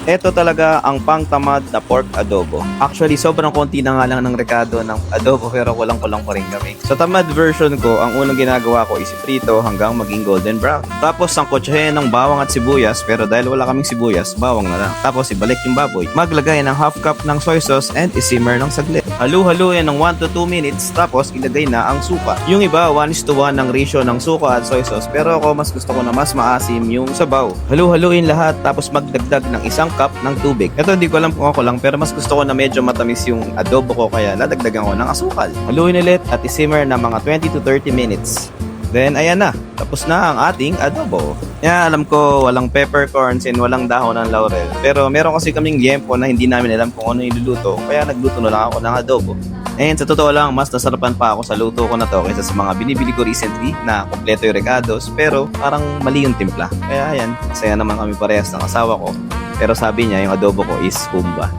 Ito talaga ang pangtamad na pork adobo. Actually, sobrang konti na nga lang ng rekado ng adobo pero kulang-kulang pa rin kami. Sa tamad version ko, ang unang ginagawa ko is prito hanggang maging golden brown. Tapos sangkotsahin ng bawang at sibuyas pero dahil wala kaming sibuyas, bawang na lang. Tapos ibalik yung baboy. Maglagay ng half cup ng soy sauce and isimmer ng saglit. Halu-haluin ng 1 to 2 minutes tapos ilagay na ang suka. Yung iba 1:1 ng ratio ng suka at soy sauce pero ako mas gusto ko na mas maasim yung sabaw. Halu-haluin lahat tapos magdagdag ng isang cup ng tubig. Ito hindi ko alam kung ako lang pero mas gusto ko na medyo matamis yung adobo ko kaya ladagdagan ko ng asukal. Haluin ulit at isimmer na mga 20 to 30 minutes. Then ayan na, tapos na ang ating adobo. Yeah, alam ko walang peppercorns and walang dahon ng laurel. Pero meron kasi kaming liempo na hindi namin alam kung ano yung luluto kaya nagluto na lang ako ng adobo. And sa totoo lang, mas nasarapan pa ako sa luto ko na to kaysa sa mga binibili ko recently na kompleto yung recados pero parang mali yung timpla. Kaya ayan, saya naman kami parehas ng asawa ko. Pero sabi niya yung adobo ko is humba.